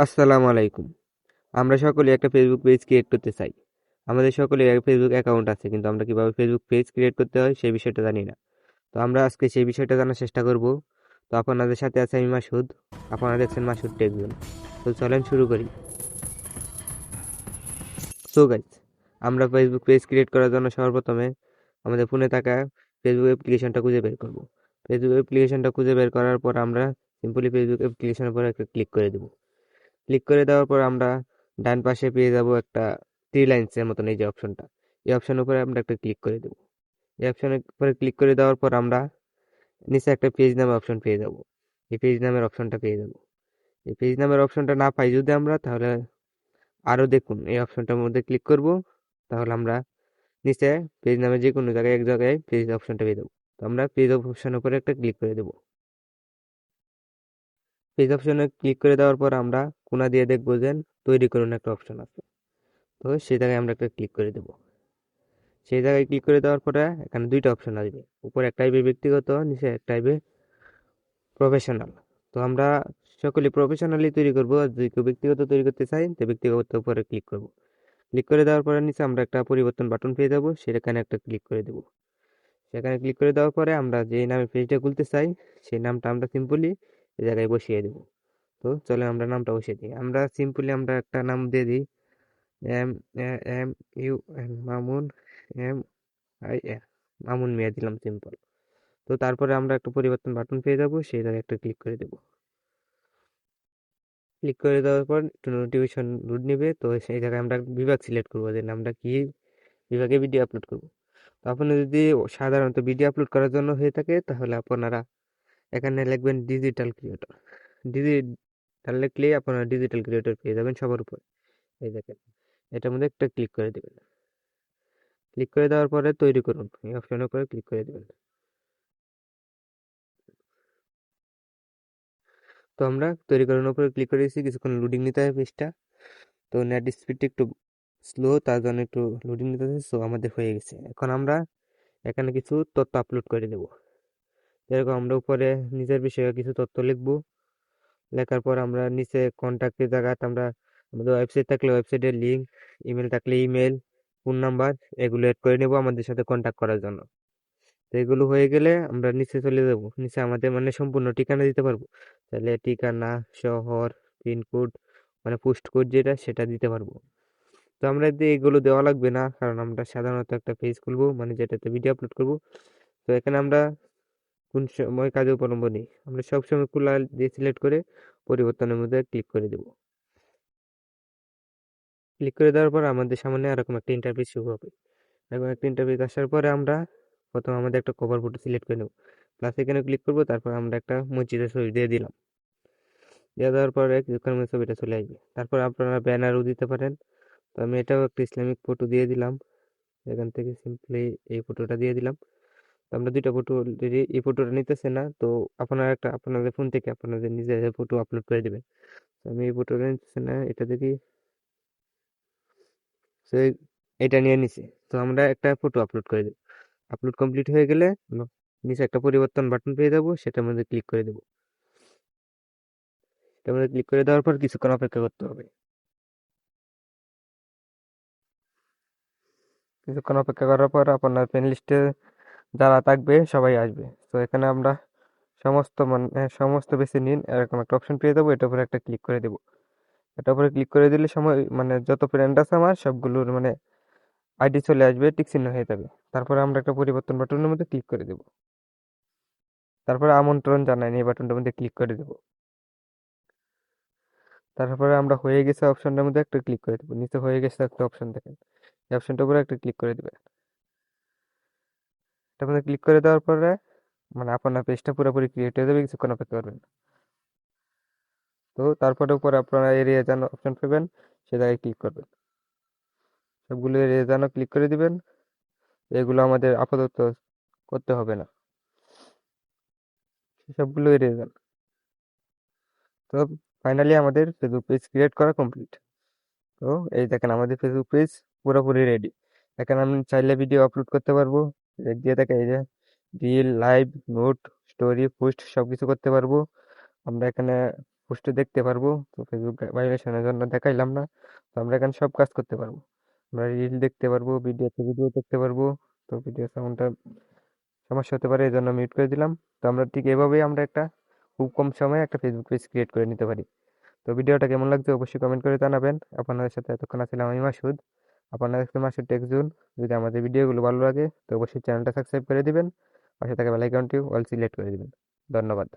আসসালামু আলাইকুম। আমরা সকলে একটা ফেসবুক পেজ ক্রিয়েট করতে চাই। আমাদের সকলের একটা ফেসবুক অ্যাকাউন্ট আছে, কিন্তু আমরা কিভাবে ফেসবুক পেজ ক্রিয়েট করতে হয় সেই বিষয়টা জানি না। তো আমরা আজকে সেই বিষয়টা জানার চেষ্টা করব। তো আপনাদের সাথে আছে আমি মাসুদ। আপনারা দেখছেন মাসুদ টেক জোন। তো চলেন শুরু করি। সো গাইস, আমরা ফেসবুক পেজ ক্রিয়েট করার জন্য সর্বপ্রথমে আমাদের ফোনে থাকা ফেসবুক অ্যাপ্লিকেশনটা খুঁজে বের করব। ফেসবুক অ্যাপ্লিকেশনটা খুঁজে বের করার পর আমরা সিম্পলি ফেসবুক অ্যাপ্লিকেশনের উপর একটা ক্লিক করে দেব। ক্লিক করে দেওয়ার পর আমরা ডান পাশে পেয়ে যাব একটা থ্রি লাইনসের মতন এই যে অপশনটা। এই অপশনের উপরে আমরা একটা ক্লিক করে দেব। এই অপশনের উপরে ক্লিক করে দেওয়ার পর আমরা নিচে একটা পেজ নামে অপশন পেয়ে যাব। এই পেজ নামের অপশনটা পেয়ে যাব। এই পেজ নামের অপশনটা না পাই যদি আমরা, তাহলে আরো দেখুন এই অপশনটার মধ্যে ক্লিক করব। তাহলে আমরা নিচে পেজ নামে যে কোনো জায়গায় এক জায়গায় পেজ অপশনটা পেয়ে দেবো। তো আমরা পেজ অপশনের উপরে একটা ক্লিক করে দেবো। পেজ অপশনে ক্লিক করে দেওয়ার পর আমরা কোনা দিয়ে দেখবো যে তৈরি করুন একটা অপশন আছে। তো সেই জায়গায় আমরা একটা ক্লিক করে দেবো। সেই জায়গায় ক্লিক করে দেওয়ার পরে এখানে দুইটা অপশন আসবে। উপরে একটা আসবে ব্যক্তিগত, নিচে একটা আসবে প্রফেশনাল। তো আমরা সকলে প্রফেশনালি তৈরি করব। আর যদি কেউ ব্যক্তিগত তৈরি করতে চাই তো ব্যক্তিগত উপরে ক্লিক করব। ক্লিক করে দেওয়ার পরে নিচে আমরা একটা পরিবর্তন বাটন পেয়ে যাব, সেখানে একটা ক্লিক করে দেব। সেখানে ক্লিক করে দেওয়ার পরে আমরা যে নামে পেজটা খুলতে চাই সেই নামটা আমরা সিম্পলি এই জায়গায় বসিয়ে দেব। তো চলে আমরা নামটা বসিয়ে দিই। আমরা সিম্পলি আমরা একটা নাম দিয়ে দিই M M U N Mamun, M I A Mamun Miah দিলাম সিম্পল। তো তারপরে আমরা একটা পরিবর্তন বাটন পেয়ে যাবো, সেই জায়গায় একটা ক্লিক করে দেবো। ক্লিক করে দেওয়ার পর একটু নোটিফিকেশন লোড নেবে। তো সেই জায়গায় আমরা বিভাগ সিলেক্ট করবো যে আমরা কি বিভাগে ভিডিও আপলোড করব। তো আপনি যদি সাধারণত ভিডিও আপলোড করার জন্য হয়ে থাকে তাহলে আপনারা এখানে লিখবেন ডিজিটাল ক্রিয়েটর। ডিজিটাল লিখলে আপনারা ডিজিটাল ক্রিয়েটর পেয়ে যাবেন সবার উপর। এই দেখেন, এটার মধ্যে একটা ক্লিক করে দেবেন। ক্লিক করে দেওয়ার পরে তৈরি করুন এই অপশনের উপরে ক্লিক করে দেবেন। তো আমরা তৈরি করার উপরে ক্লিক করে দিয়েছি, কিছুক্ষণ লোডিং নিতে হয় পেজটা। তো নেট স্পিডটা একটু স্লো, তার জন্য একটু লোডিং নিতে হচ্ছে। সো আমাদের হয়ে গেছে। এখন আমরা এখানে কিছু তথ্য আপলোড করে দেব। যেরকম আমরা উপরে নিজের বিষয়ে কিছু তথ্য লিখবো। লেখার পর আমরা নিচে কন্ট্যাক্টের জায়গাতে আমরা আমাদের ওয়েবসাইট থাকলে ওয়েবসাইটের লিঙ্ক, ইমেল থাকলে ইমেল, ফোন নাম্বার এগুলো এড করে নেব আমাদের সাথে কন্ট্যাক্ট করার জন্য। তো এগুলো হয়ে গেলে আমরা নিচে চলে যাব। নিচে আমাদের মানে সম্পূর্ণ ঠিকানা দিতে পারবো। তাহলে ঠিকানা, শহর, পিনকোড মানে পোস্ট কোড যেটা সেটা দিতে পারবো। তো আমরা এগুলো দেওয়া লাগবে না, কারণ আমরা সাধারণত একটা পেজ খুলবো মানে যেটাতে ভিডিও আপলোড করব। তো এখানে আমরা কোন সময় কাজে অবলম্বনী আমরা সবসময় খোলা দিয়ে সিলেক্ট করে পরিবর্তনের মধ্যে ক্লিক করে দেব। ক্লিক করে দেওয়ার পর আমাদের সামনে এরকম একটা ইন্টারফেস শুরু হবে। এরকম একটা ইন্টারফেস আসার পরে আমরা প্রথম আমাদের একটা কভার ফটো সিলেক্ট করে নেব। প্লাস এখানে ক্লিক করব, তারপর আমরা একটা মসজিদের ছবি দিয়ে দিলাম। দিয়ে দেওয়ার পরে কিছুক্ষণ মধ্যে ছবিটা চলে আসবে। তারপর আপনারা ব্যানারও দিতে পারেন। তো আমি এটাও একটা ইসলামিক ফটো দিয়ে দিলাম। এখান থেকে সিম্পলি এই ফটোটা দিয়ে দিলাম। তো আমরা দুইটা ফটো অলরেডি, এই ফটোটা নিতেছে না, তো আপনারা একটা আপনাদের ফোন থেকে আপনাদের নিজের ফটো আপলোড করে দিবেন। তো আমি এই ফটোটা নিতেছে না, এটা দেখি। তো এটা নিয়ে নিছি। তো আমরা একটা ফটো আপলোড করে দেব। আপলোড কমপ্লিট হয়ে গেলে নিচে একটা পরিবর্তন বাটন পেয়ে যাবো, সেটার মধ্যে ক্লিক করে দেবো। এটার মধ্যে ক্লিক করে দেওয়ার পর কিছুক্ষণ অপেক্ষা করতে হবে। কিছুক্ষণ অপেক্ষা করার পর আপনার ফ্রেন্ড লিস্টে যারা থাকবে সবাই আসবে। তো এখানে আমরা সমস্ত বেছে নিন এরকম একটা অপশন পেয়ে যাবো। এটার উপরে একটা ক্লিক করে দেবো। এটার উপরে ক্লিক করে দিলে সময় মানে যত ফ্রেন্ড আছে আমার সবগুলোর মানে আইডি চলে আসবে, টিক চিহ্ন হয়ে যাবে। তারপরে আমরা একটা পরিবর্তন বাটনের মধ্যে ক্লিক করে দেবো। তারপরে আমন্ত্রণ জানাই এই বাটনটার মধ্যে ক্লিক করে দেবো। তারপরে আমরা হয়ে গেছে অপশনটার মধ্যে একটা ক্লিক করে দেবো। নিচে হয়ে গেছে একটা অপশন দেখেন, এই অপশনটার উপরে একটা ক্লিক করে দেবেন। এটার মধ্যে ক্লিক করে দেওয়ার পরে মানে আপনার পেজটা পুরোপুরি ক্রিয়েট হয়ে যাবে, কিছুক্ষণ অপেক্ষা করবেন। তো তারপরে উপরে আপনারা এড়িয়ে যান অপশন পাবেন, সে জায়গায় ক্লিক করবেন। সবগুলো এড়িয়ে যান ক্লিক করে দিবেন। এগুলো আমাদের আপাতত করতে হবে না, সবগুলো এড়িয়ে যান। তো ফাইনালি আমাদের ফেসবুক পেজ ক্রিয়েট করা কমপ্লিট। তো এই দেখেন আমাদের ফেসবুক পেজ পুরোপুরি রেডি। এখানে আমি চাইলে ভিডিও আপলোড করতে পারবো। দিয়ে দেখে এই যে reel, live, note, story, post সবকিছু করতে পারবো। আমরা এখানে পোস্টে দেখতে পারবো। তো ফেসবুক ভাইলেশনের জন্য দেখাইলাম না। তো আমরা এখানে সব কাজ করতে পারবো। আমরা রিল দেখতে পারবো, ভিডিও দেখতে পারবো। তো ভিডিও সাউন্ডটা সমস্যা হতে পারে, এই জন্য মিউট করে দিলাম। তো আমরা ঠিক এভাবেই আমরা একটা খুব কম সময়ে একটা ফেসবুক পেজ ক্রিয়েট করে নিতে পারি। তো ভিডিওটা কেমন লাগছে অবশ্যই কমেন্ট করে জানাবেন। আপনাদের সাথে এতক্ষণ ছিলাম আমি মাসুদ। আপনারা দেখছেন মাসুদ টেক জোন। যদি আমাদের ভিডিওগুলো ভালো লাগে তো অবশ্যই চ্যানেলটা সাবস্ক্রাইব করে দিবেন। পাশে থাকা বেল আইকনটি অল সিলেক্ট করে দিবেন। ধন্যবাদ।